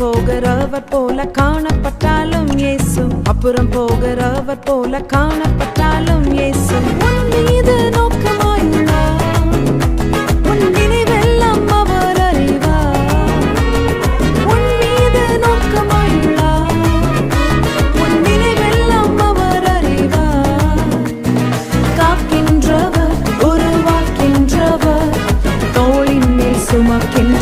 போகிறவர் போல காணப்பட்டாலும் இயேசு, அப்புறம் போகிறவர் போல காணப்பட்டாலும் இயேசு உன் மீது நோக்கமாயுள்ளார். உன் நினைவெல்லாம் அவர் அறிவார். உன் மீது நோக்கமாயுள்ளார். உன் நினைவெல்லாம் அவர் அறிவார். காக்கின்றவர், உருவாக்கின்றவர், தோளின் மேல் சுமக்கின்ற